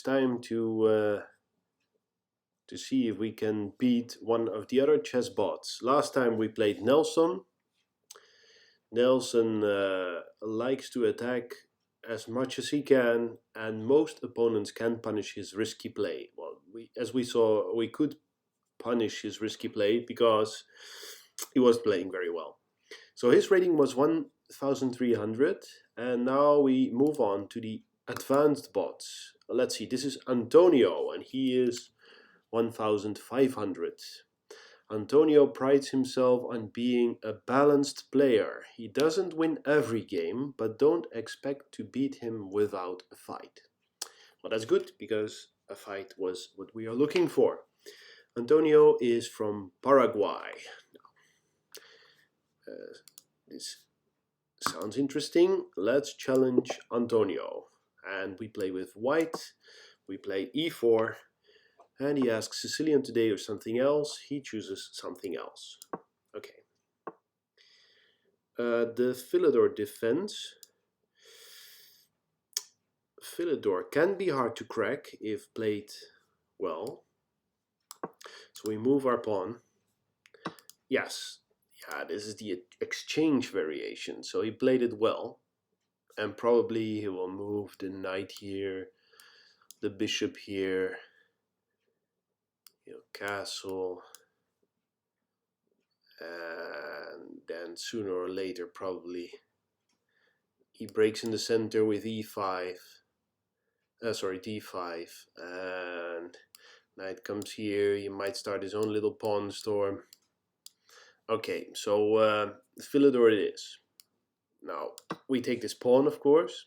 time to see if we can beat one of the other chess bots. Last time we played Nelson. Nelson likes to attack as much as he can, and most opponents can punish his risky play. Well, as we saw, we could punish his risky play because he was playing very well. So his rating was 1300, and now we move on to the advanced bots. Let's see, this is Antonio, and he is 1500. Antonio prides himself on being a balanced player. He doesn't win every game, but don't expect to beat him without a fight. Well, that's good, because a fight was what we are looking for. Antonio is from Paraguay. This sounds interesting. Let's challenge Antonio. And we play with white. We play e4. And he asks Sicilian today or something else. He chooses something else. Okay. The Philidor defense. Philidor can be hard to crack if played well. So we move our pawn. Yes. Yeah, this is the exchange variation. So he played it well. And probably he will move the knight here, the bishop here. Castle, and then sooner or later probably he breaks in the center with e5, d5, and knight comes here. He might start his own little pawn storm. Okay, so Philidor it is. Now we take this pawn, of course,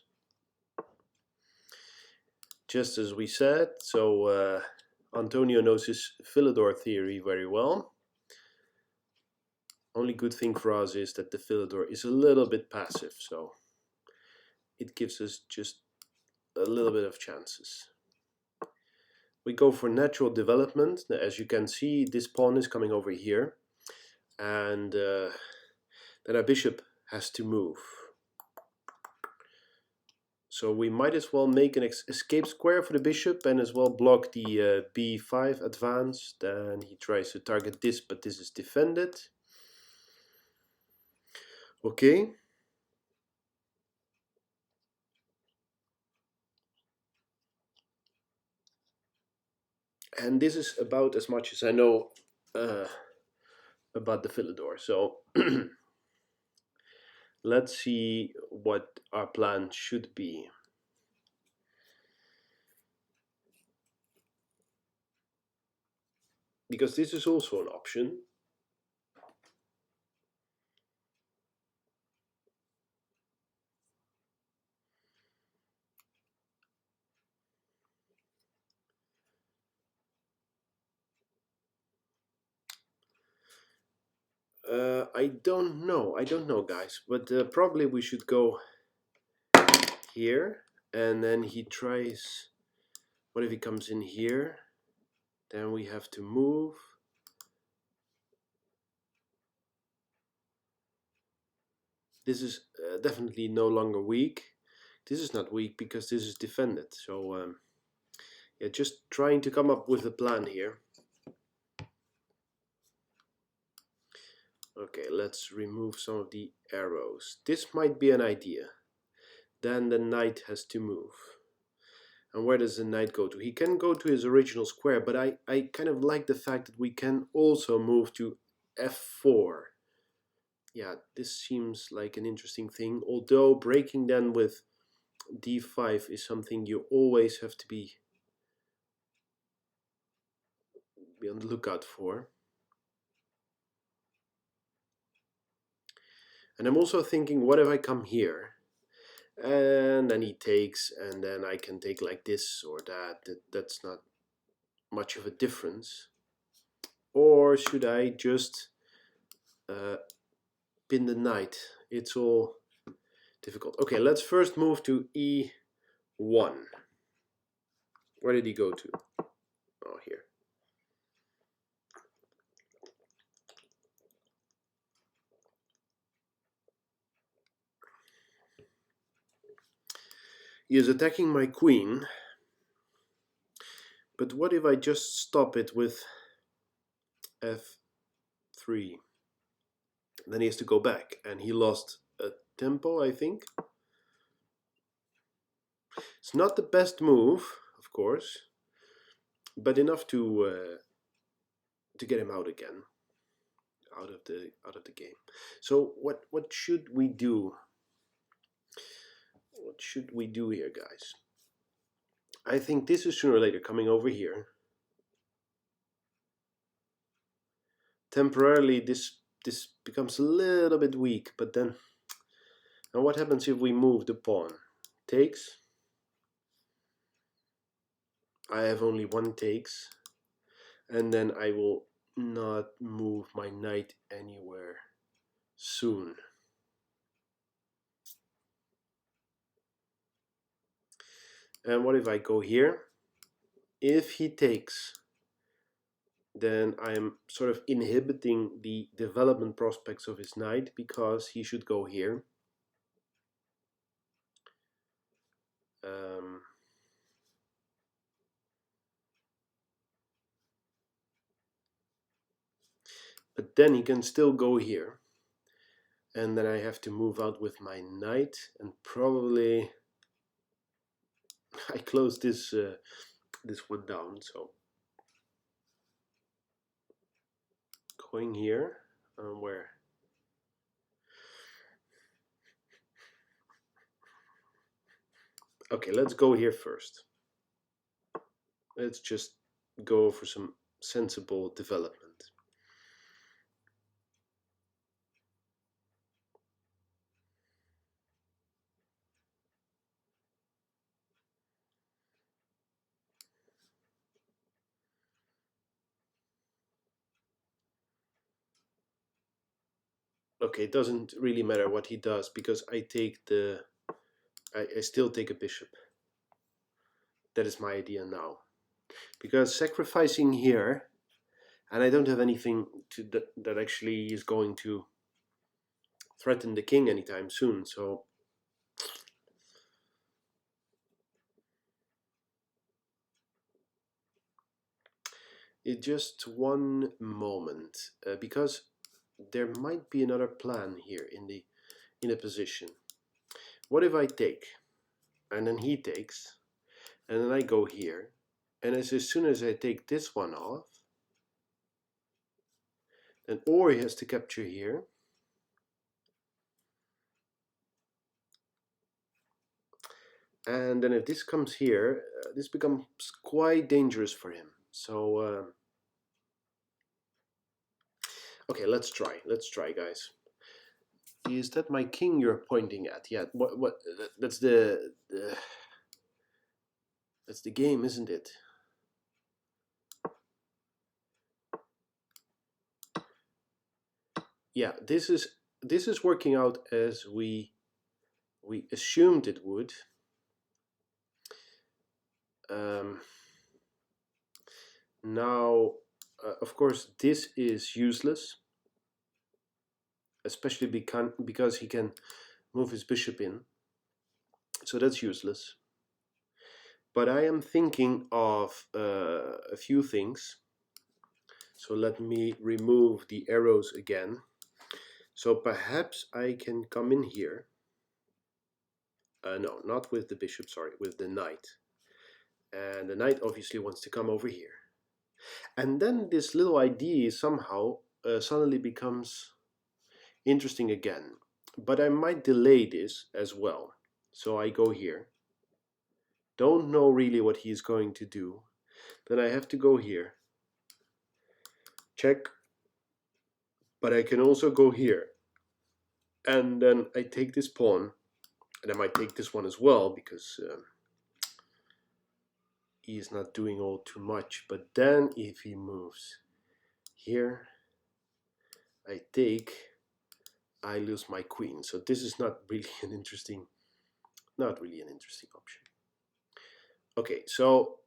just as we said. So Antonio knows his Philidor theory very well. Only good thing for us is that the Philidor is a little bit passive, so it gives us just a little bit of chances. We go for natural development. Now, as you can see, this pawn is coming over here, and then our bishop has to move. So we might as well make an escape square for the bishop and as well block the b5 advance. Then he tries to target this, but this is defended. Okay. And this is about as much as I know about the Philidor. So let's see what our plan should be. Because this is also an option. I don't know guys, but probably we should go here, and then he tries, what if he comes in here? Then we have to move. This is definitely no longer weak. This is not weak because this is defended. So yeah, just trying to come up with a plan here. Okay, let's remove some of the arrows. This might be an idea. Then the knight has to move. And where does the knight go to? He can go to his original square, but I kind of like the fact that we can also move to f4. Yeah, this seems like an interesting thing, although breaking then with d5 is something you always have to be on the lookout for. And I'm also thinking, what if I come here? And then he takes, and then I can take like this or that. That's not much of a difference. Or should I just pin the knight? It's all difficult. Okay, let's first move to e1. Where did he go to? Oh, here. He is attacking my queen. But what if I just stop it with f3? Then he has to go back, and he lost a tempo, I think. It's not the best move, of course, but enough to get him out again, out of the game. So what should we do? What should we do here, guys? I think this is sooner or later coming over here. Temporarily, this becomes a little bit weak, but then, and what happens if we move the pawn? Takes. I have only one takes, and then I will not move my knight anywhere soon. And what if I go here? If he takes, then I am sort of inhibiting the development prospects of his knight, because he should go here. But then he can still go here, and then I have to move out with my knight, and probably I close this this one down. So going here, where? Okay, let's go here first. Let's just go for some sensible development. Okay, it doesn't really matter what he does, because I take the I still take a bishop. That is my idea now, because sacrificing here, and I don't have anything that actually is going to threaten the king anytime soon, so it's just one moment, because there might be another plan here in a position. What if I take, and then he takes, and then I go here, and as soon as I take this one off, then or he has to capture here, and then if this comes here, this becomes quite dangerous for him. So okay, let's try, guys. Is that my king you're pointing at? Yeah. What? That's that's the game, isn't it? Yeah. This is working out as we assumed it would. Now, of course, this is useless, especially because he can move his bishop in. So that's useless. But I am thinking of a few things. So let me remove the arrows again. So perhaps I can come in here. No, not with the bishop, sorry, with the knight. And the knight obviously wants to come over here. And then this little idea somehow suddenly becomes interesting again. But I might delay this as well. So I go here. Don't know really what he's going to do. Then I have to go here. Check. But I can also go here. And then I take this pawn. And I might take this one as well, because he is not doing all too much. But then if he moves here, I take, I lose my queen. So this is not really an interesting option. Okay, so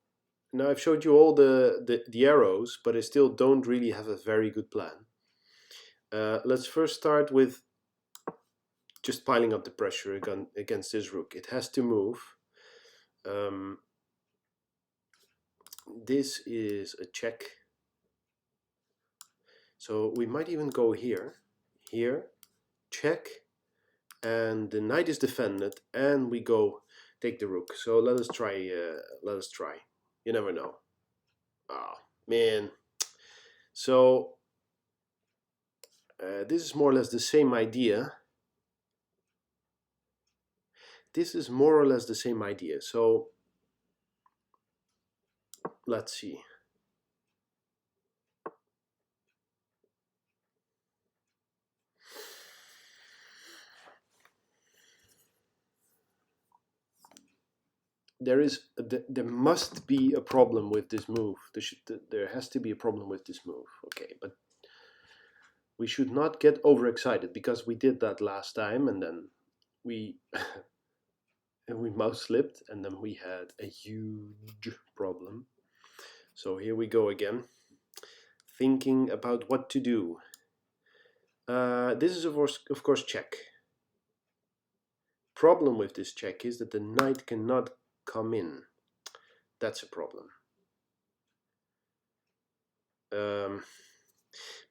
now I've showed you all the arrows, but I still don't really have a very good plan. Let's first start with just piling up the pressure against this rook. It has to move. this is a check. So we might even go here, check, and the knight is defended, and we go take the rook. So let us try. You never know. Ah, man. So this is more or less the same idea. So let's see. There must be a problem with this move. There has to be a problem with this move. Okay, but we should not get overexcited, because we did that last time, and then we and we mouse slipped, and then we had a huge problem. So here we go again, thinking about what to do. This is of course check. Problem with this check is that the knight cannot come in. That's a problem.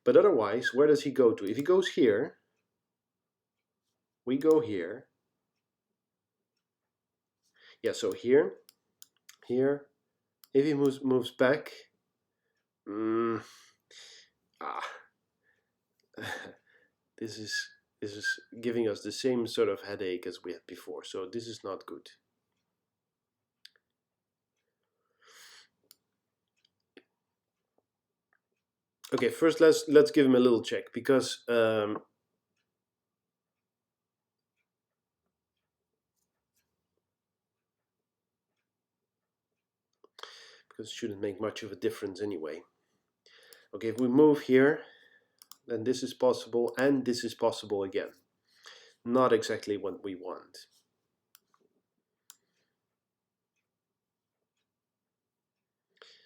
But otherwise, where does he go to? If he goes here, we go here. Yeah, so here. If he moves back, this is giving us the same sort of headache as we had before. So this is not good. Okay, first let's give him a little check, because because it shouldn't make much of a difference anyway. Okay, if we move here, then this is possible, and this is possible again. Not exactly what we want.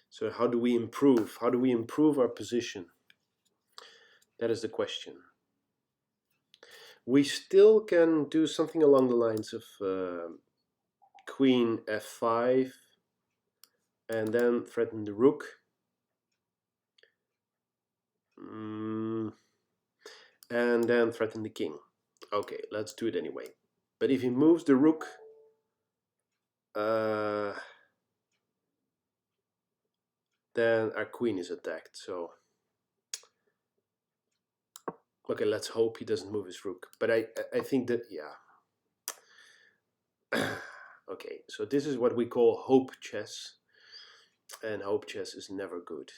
So how do we improve? How do we improve our position? That is the question. We still can do something along the lines of Queen f5, and then threaten the rook. And then threaten the king. Okay, let's do it anyway. But if he moves the rook, then our queen is attacked. So okay, let's hope he doesn't move his rook. But I think that, yeah. Okay, so this is what we call hope chess, and hope chess is never good.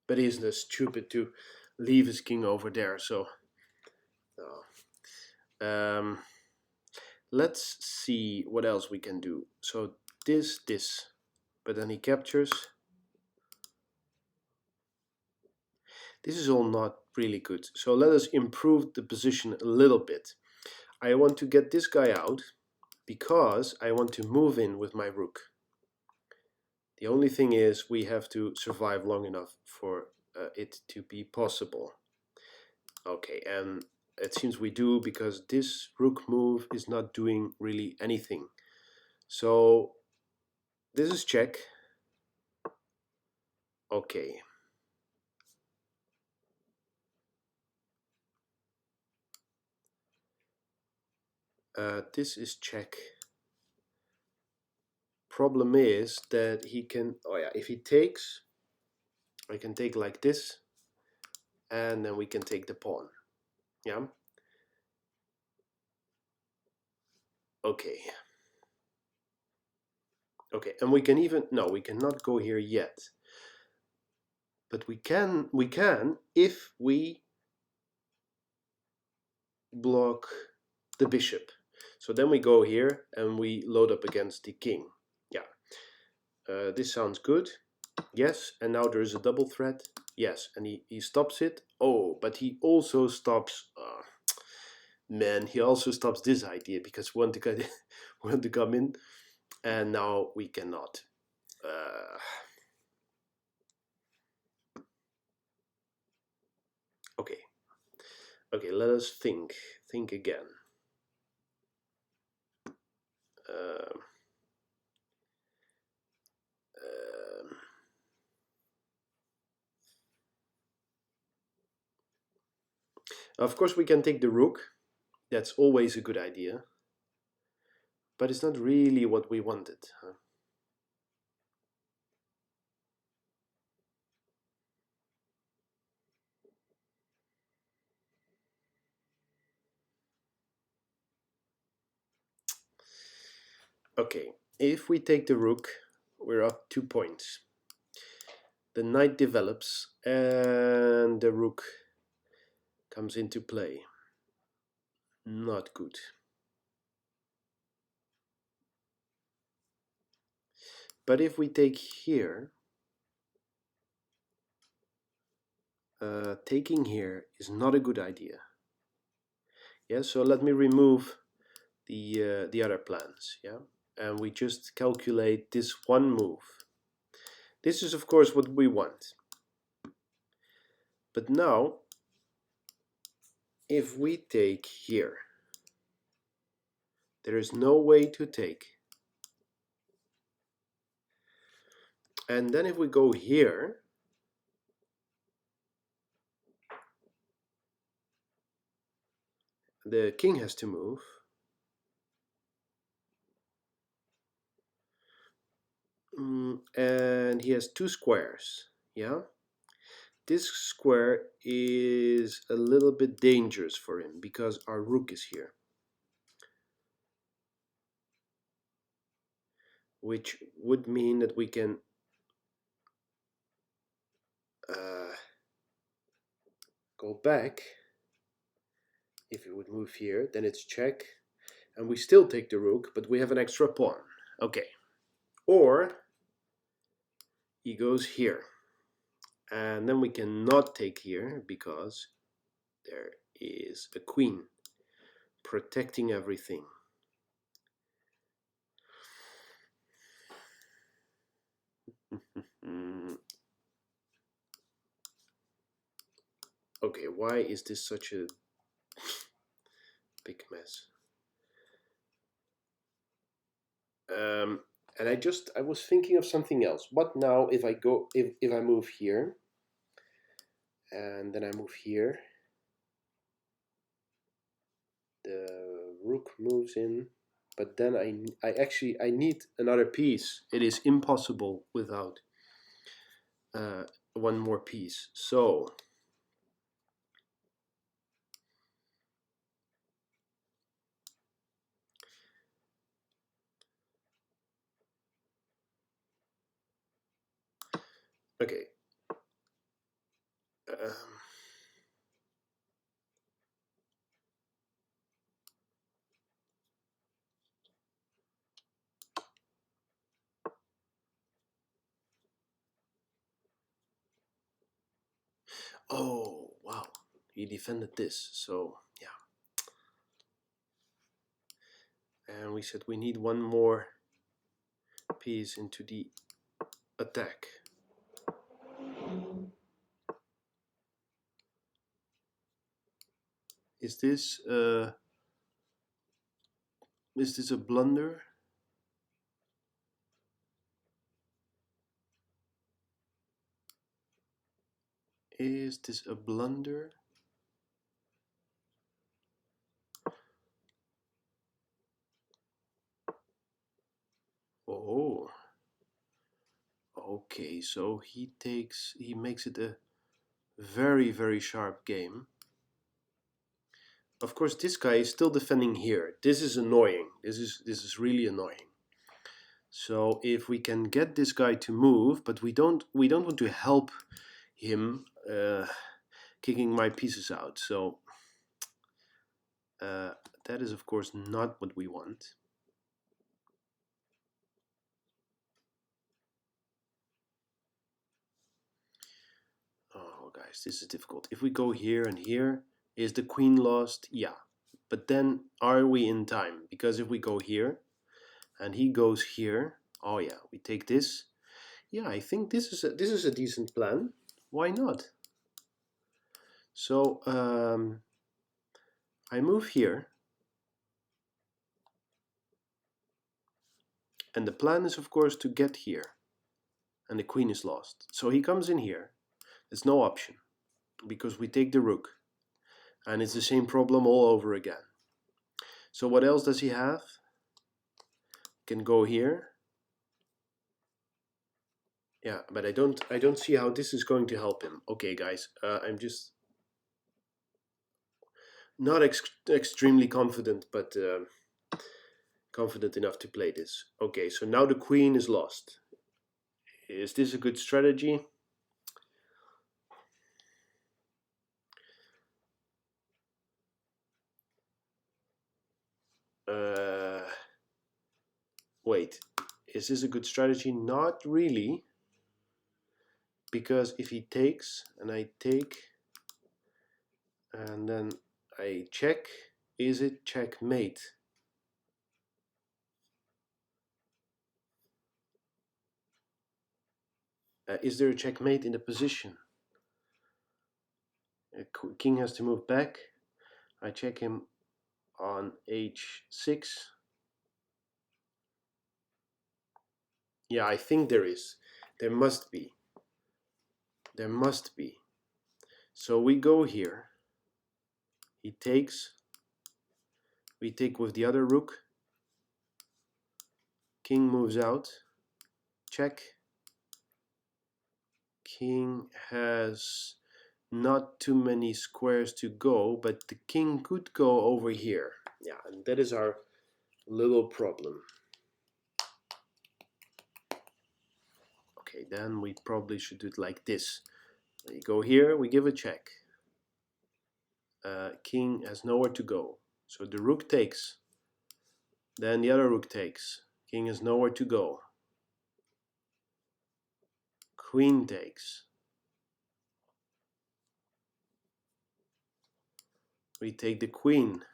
But he's not stupid to leave his king over there. So let's see what else we can do. So this, but then he captures. This is all not really good. So let us improve the position a little bit. I want to get this guy out, because I want to move in with my rook. The only thing is, we have to survive long enough for it to be possible. Okay, and it seems we do, because this rook move is not doing really anything. So this is check. Okay. This is check. Problem is that he can, oh yeah, if he takes, I can take like this, and then we can take the pawn. Yeah. Okay. Okay, and we can even, no, we cannot go here yet. But we can if we block the bishop. So then we go here and we load up against the king. Yeah. This sounds good. Yes, and now there's a double threat. Yes, and he stops it. Oh, but he also stops, man, he also stops this idea, because we want to come in, and now we cannot. Okay, okay, let us think again. Um, um, of course we can take the rook. That's always a good idea, but it's not really what we wanted, huh? Okay, if we take the rook, we're up 2 points. The knight develops and the rook comes into play. Not good. But if we take here, taking here is not a good idea. Yeah, so let me remove the other plans. Yeah, and we just calculate this one move. This is of course what we want. But now, if we take here, there is no way to take. And then if we go here, the king has to move. And he has 2 squares. Yeah, this square is a little bit dangerous for him because our rook is here, which would mean that we can go back. If we would move here, then it's check, and we still take the rook, but we have an extra pawn. Okay, or he goes here, and then we cannot take here because there is a queen protecting everything. Okay, why is this such a big mess? And I was thinking of something else. What now if I go, if I move here, and then I move here, the rook moves in, but then I need another piece. It is impossible without one more piece. So okay. Um, oh wow, he defended this. So yeah, and we said we need one more piece into the attack. Is this a blunder? Is this a blunder? Oh, okay, so he makes it a very, very sharp game. Of course, this guy is still defending here. This is annoying. This is really annoying. So if we can get this guy to move, but we don't want to help him kicking my pieces out. So that is of course not what we want. Oh, guys, this is difficult. If we go here and here, is the queen lost? Yeah. But then are we in time? Because if we go here and he goes here, oh yeah, we take this. Yeah, I think this is a decent plan. Why not? So I move here, and the plan is of course to get here, and the queen is lost. So he comes in here. There's no option because we take the rook, and it's the same problem all over again. So what else does he have? Can go here. Yeah, but I don't see how this is going to help him. Okay, guys, I'm just not extremely confident, but confident enough to play this. Okay, so now the queen is lost. Is this a good strategy? Wait, is this a good strategy? Not really, because if he takes and I take and then I check, is it checkmate? Is there a checkmate in the position? King has to move back. I check him on h6. Yeah, I think there is. There must be. There must be. So we go here. He takes. We take with the other rook. King moves out. Check. King has not too many squares to go, but the king could go over here. Yeah, and that is our little problem. Okay, then we probably should do it like this. We go here, we give a check. King has nowhere to go. So the rook takes. Then the other rook takes. King has nowhere to go. Queen takes. We take the queen.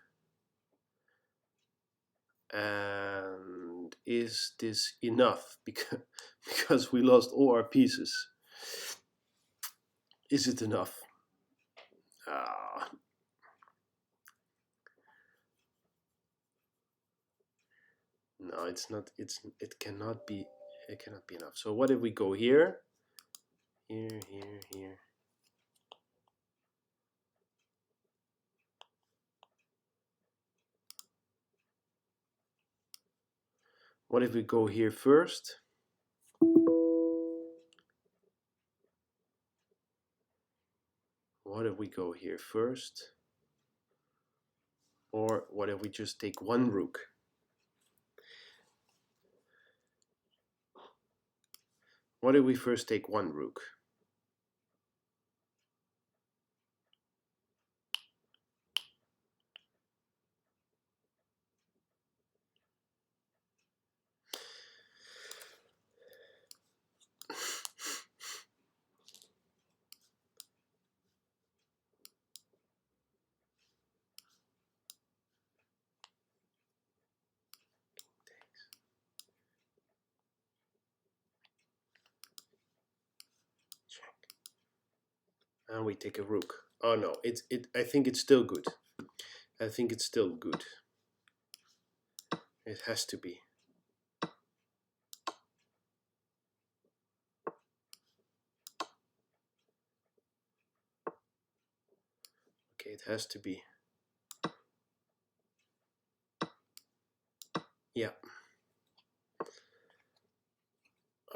And is this enough? Because we lost all our pieces. Is it enough? No, it's not. It cannot be. It cannot be enough. So what if we go here? Here, here, here. What if we go here first? What if we go here first? Or what if we just take one rook? What if we first take one rook? And we take a rook. Oh no, I think it's still good. I think it's still good. It has to be. Okay, it has to be. Yeah.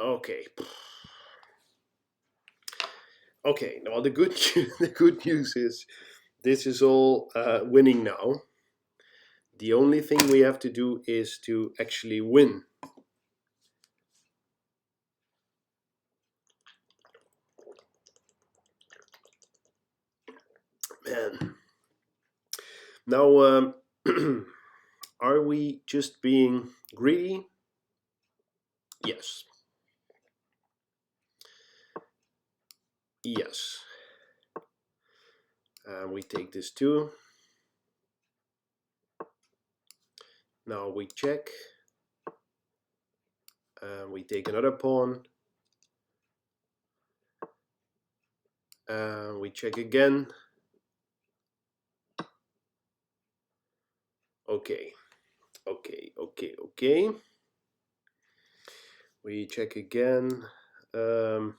Okay. Okay. Now the good the good news is this is all winning now. The only thing we have to do is to actually win. Man. Now, are we just being greedy? Yes. Yes. We take this too. Now we check. We take another pawn. We check again. Okay, okay. We check again. Um,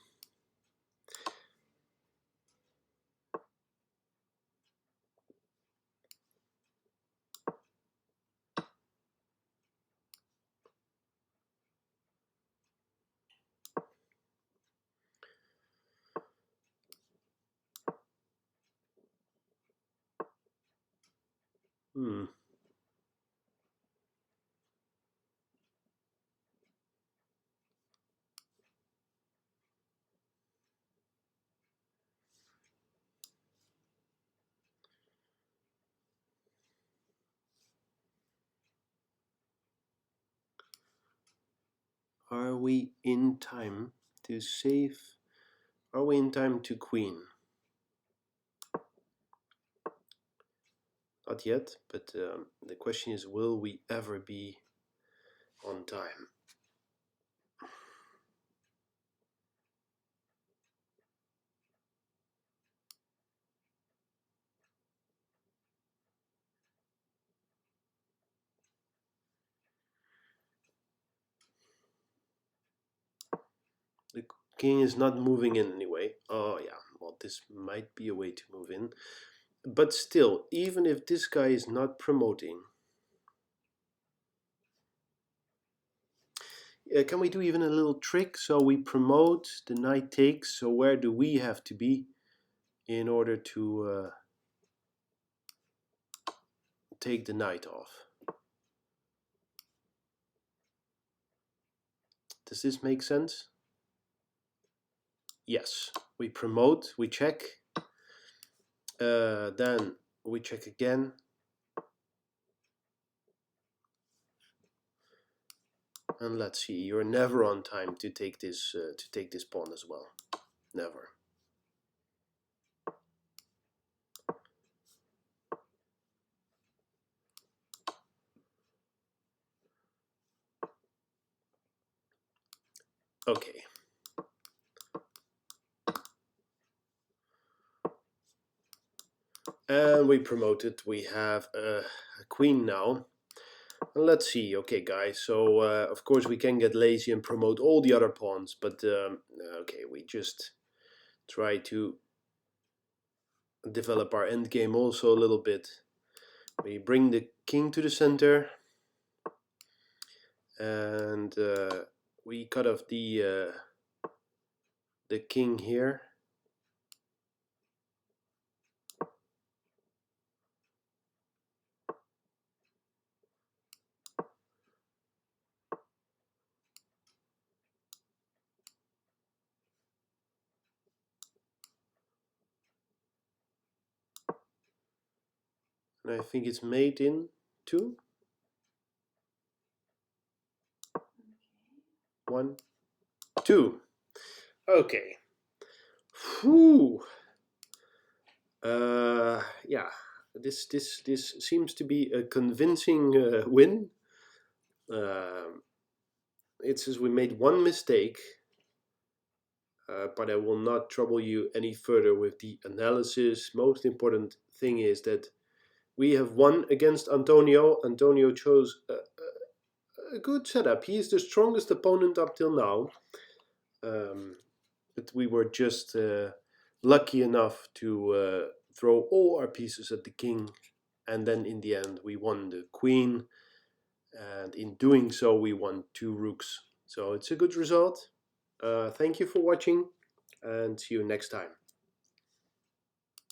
hmm. Are we in time to save? Are we in time to queen? Not yet, but the question is, will we ever be on time? The king is not moving in anyway. Oh yeah, well this might be a way to move in. But still, even if this guy is not promoting, can we do even a little trick? So we promote, the knight takes, so where do we have to be in order to take the knight off? Does this make sense? Yes, we promote, we check, then we check again, and let's see. You're never on time to take this pawn as well. Never. Okay. And we promoted. We have a queen now. Let's see. Okay, guys. So of course we can get lazy and promote all the other pawns, but okay, we just try to develop our endgame also a little bit. We bring the king to the center, and we cut off the king here. And I think it's made in 2, 1, 2. Okay. Whew. Yeah, this seems to be a convincing win. It says we made one mistake, but I will not trouble you any further with the analysis. Most important thing is that we have won against Antonio. Antonio chose a good setup. He is the strongest opponent up till now. But we were just lucky enough to throw all our pieces at the king, and then in the end we won the queen, and in doing so we won 2 rooks. So it's a good result. Thank you for watching, and see you next time.